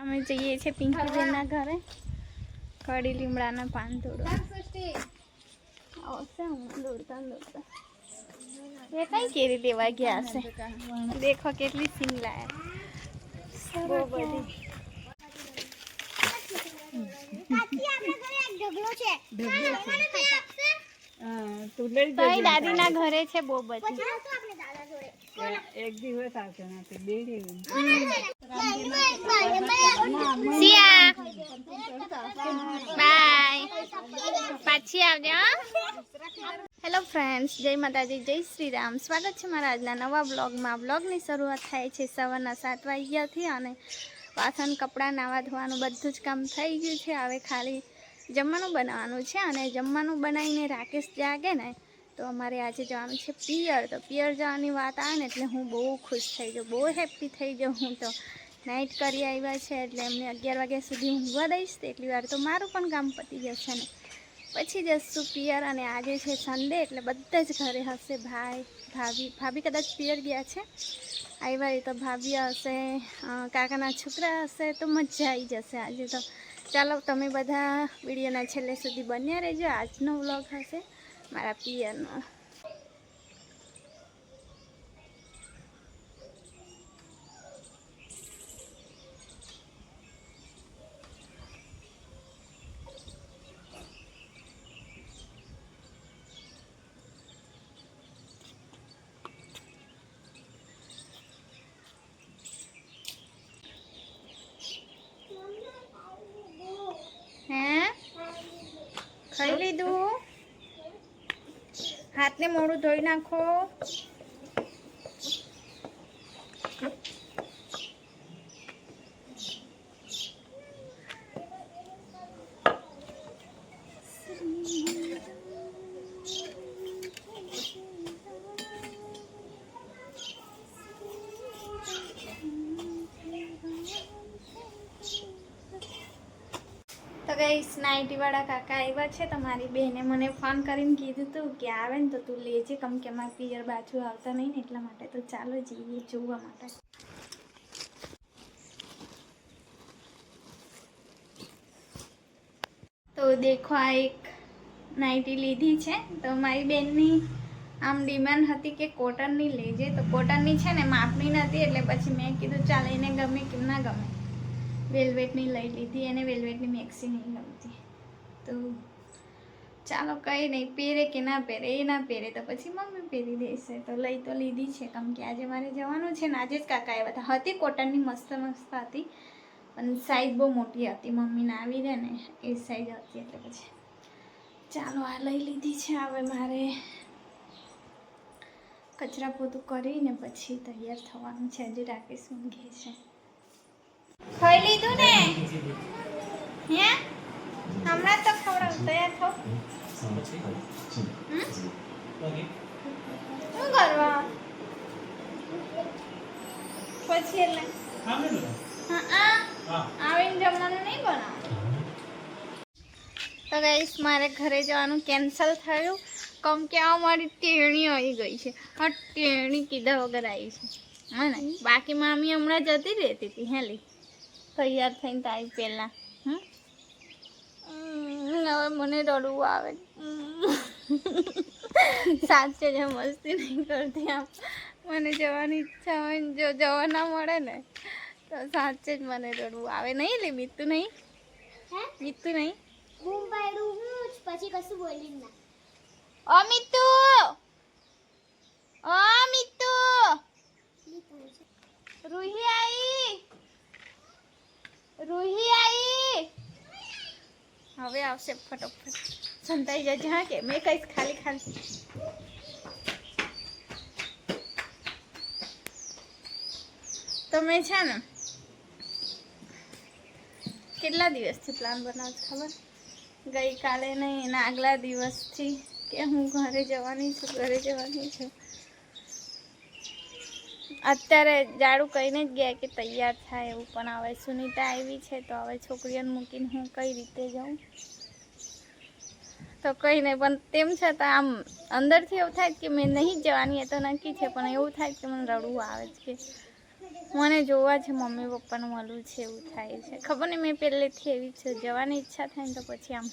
અમે જઈએ છીએ પિંકીબેનના ઘરે કડી લીમડાના પાન તોડવા આવશે હું દોડતા દોડતા એ કઈ કેરી લેવા ગયા હશે દેખો કેટલી સિંગ લાયા બહુ બધી દાદીના ઘરે છે બહુ બધી એક દિવસ આવશે બાય પાછી આવજો. હેલો ફ્રેન્ડ્સ, જય માતાજી, જય શ્રી રામ. સ્વાગત છે મારા આજના નવા બ્લોગમાં. બ્લોગની શરૂઆત થાય છે સવારના 7 વાગ્યાથી અને વાસણ કપડાં નાવા ધોવાનું બધું જ કામ થઈ ગયું છે. હવે ખાલી જમવાનું બનાવવાનું છે અને જમવાનું બનાવીને રાકેશ જાગે ને તો અમારે આજે જવાનું છે પિયર. તો પિયર જવાની વાત આવે ને એટલે હું બહુ ખુશ થઈ જાઉં, બહુ હેપ્પી થઈ જાઉં. હું તો નાઇટ કરી આવ્યા છે એટલે એમને 11 વાગ્યા સુધી ઊંઘવા દઈશ તો એટલી વાર તો મારું પણ કામ પતી જશે ને પછી જશું પિયર. અને આજે છે સન્ડે એટલે બધા જ ઘરે હશે. ભાભી કદાચ પિયર ગયા છે, આવ્યા તો ભાભી હશે, કાકાના છોકરા હશે તો મજા આવી જશે આજે તો. ચાલો તમે બધા વિડીયોના છેલ્લે સુધી બન્યા રહેજો. આજનો વ્લોગ હશે મારા પિયરનો. ખાઈ લીધું? હાથને મોઢું ધોઈ નાખો. તો ગાઈસ નાઇટીવાળા કાકા આવ્યા છે. તો મારી બહેને મને ફોન કરીને કીધું હતું કે આવે ને તો તું લેજે, કેમ કે અમારા પિયર બાજુ આવતા નહીં ને એટલા માટે. તો ચાલો જઈએ જોવા માટે. તો દેખો આ એક નાઇટી લીધી છે. તો મારી બહેનની આમ ડિમાન્ડ હતી કે કોટનની લેજે, તો કોટનની છે ને માપની નથી એટલે પછી મેં કીધું ચાલ એને ગમે કે ના ગમે વેલ્વેટની લઈ લીધી. એને વેલ્વેટની મેક્સી નહીં ગમતી તો ચાલો કંઈ નહીં, પહેરે કે ના પહેરે, એ ના પહેરે તો પછી મમ્મી પહેરી દેશે. તો લઈ તો લીધી છે કેમ કે આજે મારે જવાનું છે ને. આજે જ કાકા આવ્યા હતા. હતી કોટનની મસ્ત મસ્ત હતી પણ સાઈઝ બહુ મોટી હતી, મમ્મીને આવી રહે ને એ સાઈઝ હતી એટલે પછી ચાલો આ લઈ લીધી છે. હવે મારે કચરા પોતું કરીને પછી તૈયાર થવાનું છે. હજી રાકેશ ઊંઘે છે. ખાઈ લીધું ને? હે હમણાં તો ખવડાવ. તૈયાર થો. શું કરવા પછી એટલે આવીને જમવાનું નહીં બનાવવાનું. તો ગાઈસ મારે ઘરે જવાનું કેન્સલ થયું કેમ કે આ મારી ટેણી આવી ગઈ છે. આ ટેણી કીધા વગર આવી છે. હા ને બાકી મામી હમણાં જતી રહેતી હતી હેલી તૈયાર થઈને તારી પહેલાં. હવે મને રડવું આવે. સાચે જ મસ્તી નહીં કરતી. આમ મને જવાની ઈચ્છા હોય ને જો જવા ના મળે ને તો સાચે જ મને રડવું આવે. નહીં લે બીતું નહીં, બીતું નહીં. પછી કશું બોલી ના. ઓ મિતુ, ઓ મિતુ, રૂહી આવી, રૂહી આવી. હવે આવશે ફટોફટ. સંતાઈ જજે હા કે મેં કહીશ ખાલી ખાલી. તમે છે ને કેટલા દિવસથી પ્લાન બનાવો છો ખબર? ગઈકાલે નહીં એના આગલા દિવસથી કે હું ઘરે જવાની છું, ઘરે જવાની છું. અત્યારે જાડું કહીને જ ગયા કે તૈયાર થાય એવું, પણ હવે સુનિતા આવી છે તો હવે છોકરીઓને મૂકીને હું કઈ રીતે જાઉં. તો કંઈ નહીં, પણ તેમ છતાં આમ અંદરથી એવું થાય કે મેં નહીં જવાની, એ તો નક્કી છે પણ એવું થાય કે મને રડવું આવે છે કે મને જોવા છે મમ્મી પપ્પાનું મળવું છે એવું થાય છે. ખબર નહીં મેં પહેલેથી એવી છે, જવાની ઈચ્છા થાય ને તો પછી આમ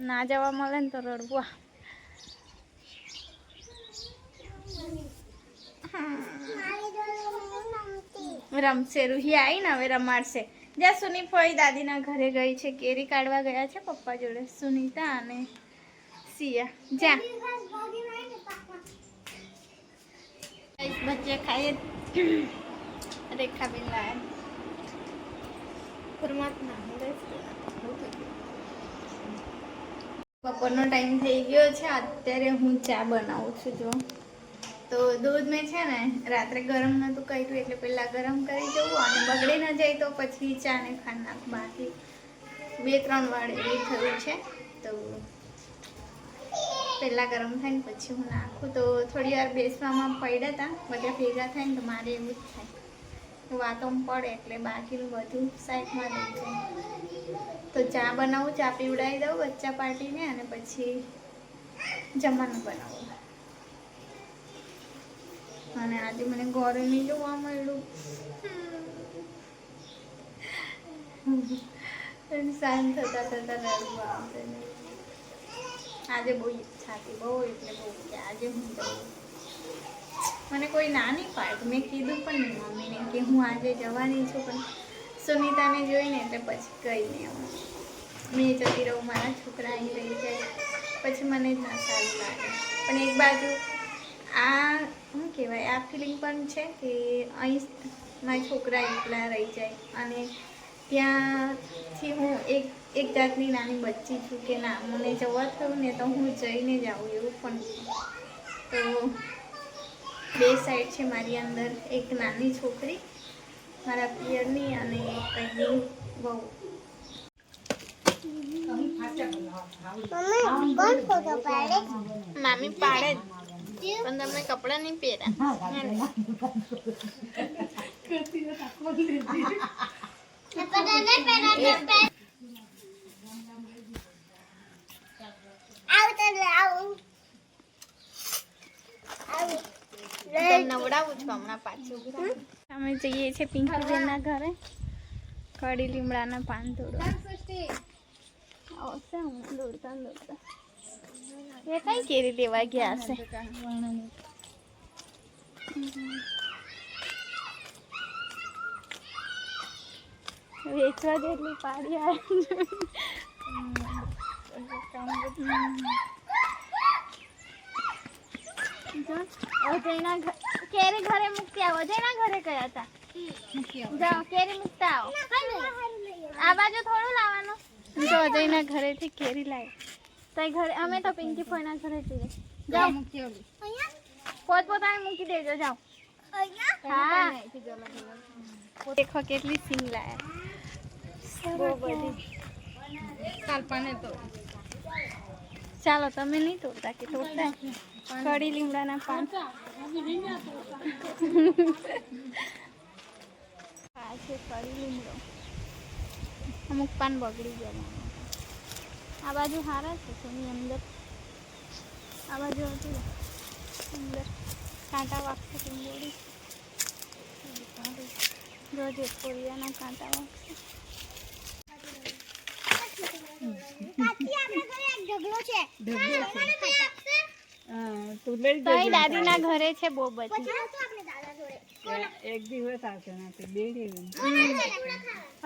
ના જવા મળે ને તો રડવું. રમશે રૂહી આવી ને હવે રમાડશે. જ્યાં સુની ફોઈ દાદીના ઘરે ગઈ છે, કેરી કાઢવા ગયા છે પપ્પા જોડે સુનીતા અને સિયા. જ્યાં બચ્ચે ખાઈએ રેખાબેન લાયા. બપોરનો ટાઈમ થઈ ગયો છે. અત્યારે હું ચા બનાવું છું. જો તો દૂધ મેં છે ને રાત્રે ગરમ નહોતું કર્યું એટલે પહેલાં ગરમ કરી જવું અને બગડી ન જાય તો પછી ચાને ખાંડ નાખ. બાકી 2-3 વાર એવું થયું છે. તો પહેલાં ગરમ થાય ને પછી હું નાખું. તો થોડી વાર બેસવામાં પડ્યા હતા, બધા ભેગા થાય ને તો મારે એવું જ થાય, વાતોમાં પડે એટલે બાકીનું બધું સાઈડમાં લઈ જાય. તો ચા બનાવું, ચા પીવડાવી દઉં બચ્ચા પાર્ટીને અને પછી જમવાનું બનાવું. અને આજે મને ઘરે નહીં જોવા મળ્યું. શાંત થતા થતા રડવું આવશે. આજે બહુ ઈચ્છા હતી, બહુ એટલે બહુ કે આજે હું જઉં. મને કોઈ ના નહીં પાડતું. મેં કીધું પણ નહીં મમ્મીને કે હું આજે જવાની છું, પણ સુનીતાને જોઈને એટલે પછી કંઈ નહીં. મેં જતી રહું, મારા છોકરા અહીં રહી જાય પછી મને જ ના સારું લાગે. પણ એક બાજુ આ શું કહેવાય, આ ફિલિંગ પણ છે કે અહીં મારા છોકરા એકલા રહી જાય અને ત્યાંથી હું એક જાતની નાની બચ્ચી છું કે ના મને જવા થયું ને તો હું જઈને જ આવું એવું પણ. તો બે સાઈડ છે મારી અંદર, એક નાની છોકરી મારા પિયરની અને એક કંઈ બહુ. મામી પાડે જ પણ તમે કપડાં નહીં પહેર્યા. નવડાવું છું હમણાં પાછું. અમે જઈએ છીએ પિંકીબેનના ઘરે કડી લીમડાના પાન તોડવા. આવશે હમણાં દોડતા દોડતા. એ કઈ કેરી લેવા ગયા હશે. વેચવા જેટલી પાડી અજયના કેરી ઘરે મૂકતી આવો. અજયના ઘરે ગયા હતા. જાઓ કેરી મૂકતા આવો. આ બાજુ થોડું લાવવાનું. જો અજયના ઘરેથી કેરી લાવી તો ઘરે અમે તો પિંકી ફોઈના ઘરે જઈએ. જાઓ પોતપોતાને મૂકી દેજો. જાઓ. હા દેખો કેટલી સિંગ લાયા. બહુ બધી. ચાલો તમે નહીં તોડતા કે તોડતા કડી લીમડાના પાન. આ છે કડી લીમડો. અમુક પાન બગડી ગયા. આ બાજુ સારા છે તેની અંદર. આ બાજુ હતી અંદર કાંટા વાગશે ટીંગોળી. રોજ કોરિયાના કાંટા વાગશે. દાદીના ઘરે છે બહુ બધી. એક દિવસ આવશે ને બે દિવસ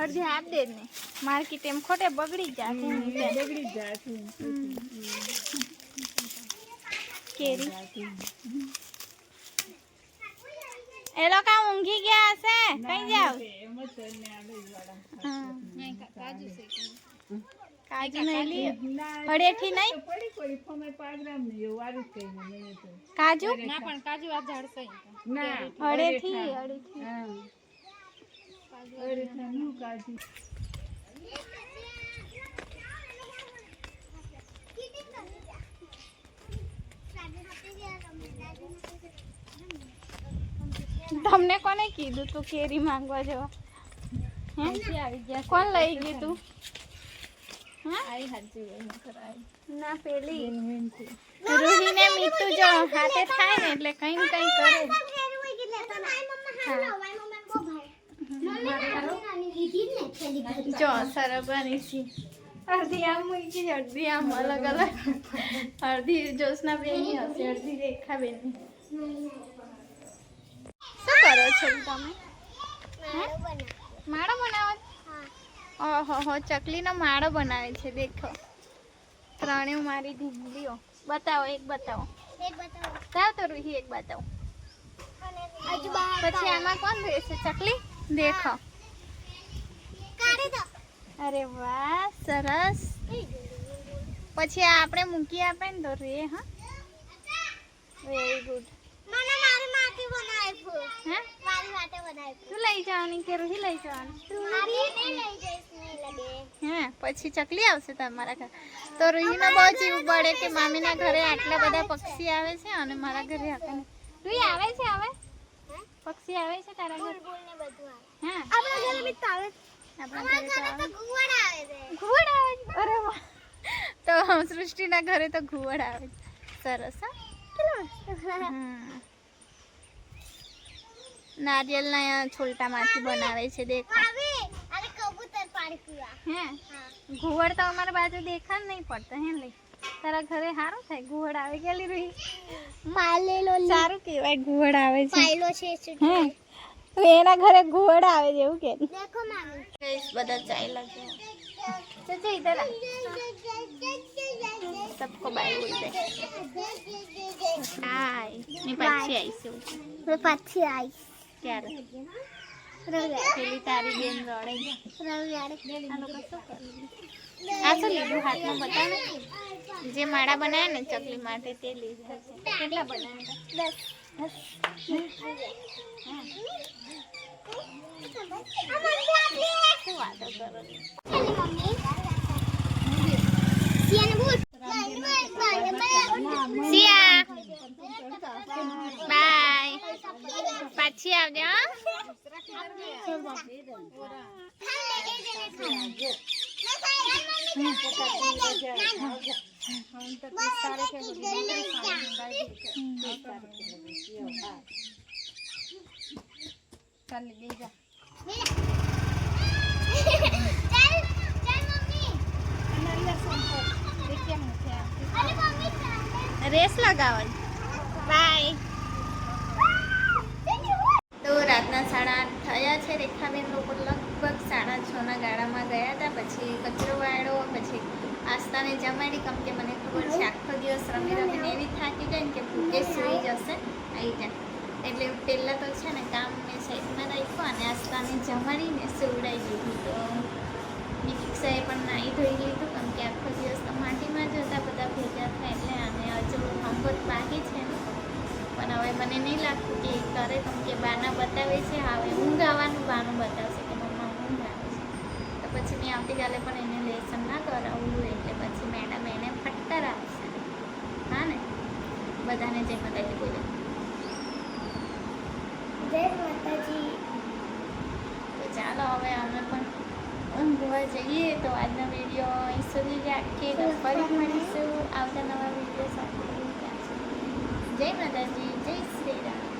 અડધી આપ દે ને માર્કેટ એમ ખોટે બગડી જાય. બગડી જાય કેરી એ લોકો ઊંઘી ગયા હશે. કઈ જાવ? કાજુ નહીં લી હળેથી નહીં. કાજુ ના પણ કાજુ આ ઝાડશે ના હળેથી કાજુ. તમને કોને કીધું તું કેરી માંગવા જવા? કોણ લઈ ગયું તું? ના પેલી રૂહીને મીઠું જો હાથે થાય ને એટલે કઈ ને કઈ કરે. નાની લીધી જ ને પેલી ઘડી. જો સરગવાની છે અડધી આમ મૂકી છે, અડધી આમ અલગ અલગ, અડધી જોશના બેનની હશે, અડધી રેખા બેનની. શું કરો છો તમે? માળો બનાવો છો? ઓહો હો, ચકલીનો માળો બનાવે છે. દેખો ત્રણેય મારી ઢીંગલીઓ. બતાવો, એક બતાવો. એક બતાવો. જાવ તો રૂહી એક બતાવો. હજુ બહાર પછી આમાં કોણ રહેશે? ચકલી. દેખો. કાઢી દો. અરે વાહ, સરસ. પછી આ આપણે મૂકી આપે ને તો રે. હા, વેરી ગુડ. મને મારી માટે બનાવ્યું. હે, મારી માટે બનાવ્યું. તું લઈ જવાની કે રૂહી લઈ જવાની? મારી નહીં લઈ જઈશ ને લગે. હે, પછી ચકલી આવશે તમારા ઘરે તો રૂહીનો બહુ જીવ પડે કે મામીના ઘરે આટલા બધા પક્ષી આવે છે અને મારા ઘરે આપણે. રૂહી આવે છે હવે? પક્ષી આવે છે તારા ઘરે? બુલબુલ ને બધું આવે. હા, આપણા ઘરે બી આવે. આપણા ઘરે તો તો આવે. ઘુવડ આવે છે. ઘુવડ આવે છે? અરે વાહ, તો સૃષ્ટિના ઘરે તો ઘુવડ આવે છે. સરસ. હા, હમ. નારિયેલના છોલટામાંથી બનાવે છે. દેખો. ભાભી, અરે કબૂતર પાડી પીવા. હે, હા. ઘુવડ તો અમારી બાજુ દેખાડ નહીં પડતો. હે લઈ તારા ઘરે સારું થાય, ઘુવડ આવે ગયેલી રહી. પાલેલો સારું કહેવાય ઘુવડ આવે છે. પાયલો છે હે, તો એના ઘરે ઘુવડ આવે છે એવું કે? દેખો મામી. બધા ચાલ્યા છે. ચાચા इधर आ, सबको बाय बोल दे. હાય, મેં પાછી આવીશું. મેં પાછી આવીશ. ક્યારે? રવિવારે. પેલી તારી બેન રડે છે. રવિવારે. આ લોકો શું કરે? આ શું લીધું હાથમાં બતાવે? જે માળા બનાવ્યા ને ચકલી માટે તે લીધા છે. કેટલા બનાવ્યા? 10. શું વાતો કરો છો? મમ્મી સિયાને બોલ. સિયા બાય, પાછી આવજો. હો? ચાલ બીજા રેસ લગાવલ. બાય. તો રાતના 8:30 થયા છે. રેખાબેન લોકો લગભગ 6:30 ના ગાળામાં ગયા હતા. પછી કચરો વાળ્યો, પછી આસ્તાને જમાડી. કેમ કે મને ખબર છે આખો દિવસ રમી રમીને એવી થાકી જાય ને કે ભૂકે સૂઈ જશે, આવી જાય. એટલે પહેલાં તો છે ને કામ મેં સાઈડમાં રાખ્યું અને આસ્તાને જમાડીને સુવડાવી દીધું. તો નિકિક્ષાએ પણ નાહી ધોઈ લીધું. કેમ કે આખો દિવસ તો માટીમાં જ હતા બધા ભેગા થાય. એટલે અને હજુ હોમવર્ક બાકી છે ને, પણ હવે મને નહીં લાગતું કે એ કરે. કેમ કે બાના બતાવે છે, હવે ઊંઘ આવવાનું બાનું બતાવશે કે મમ્મા ઊંઘ આવે છે. તો પછી મેં આવતીકાલે પણ એને લેસન ના કરાવવું, એટલે પછી મેડમ એને ફટકાર આપશે. હા ને, બધાને જય માતાજી બોલે. જય માતાજી. તો ચાલો હવે અમે પણ ઊંઘવા જઈએ. તો આજનો વિડીયો અહીં સુધી રાખીએ. તો ફરી મળીશું આવતા નવા વિડીયો સાથે. જય માતાજી, જય શ્રી રામ.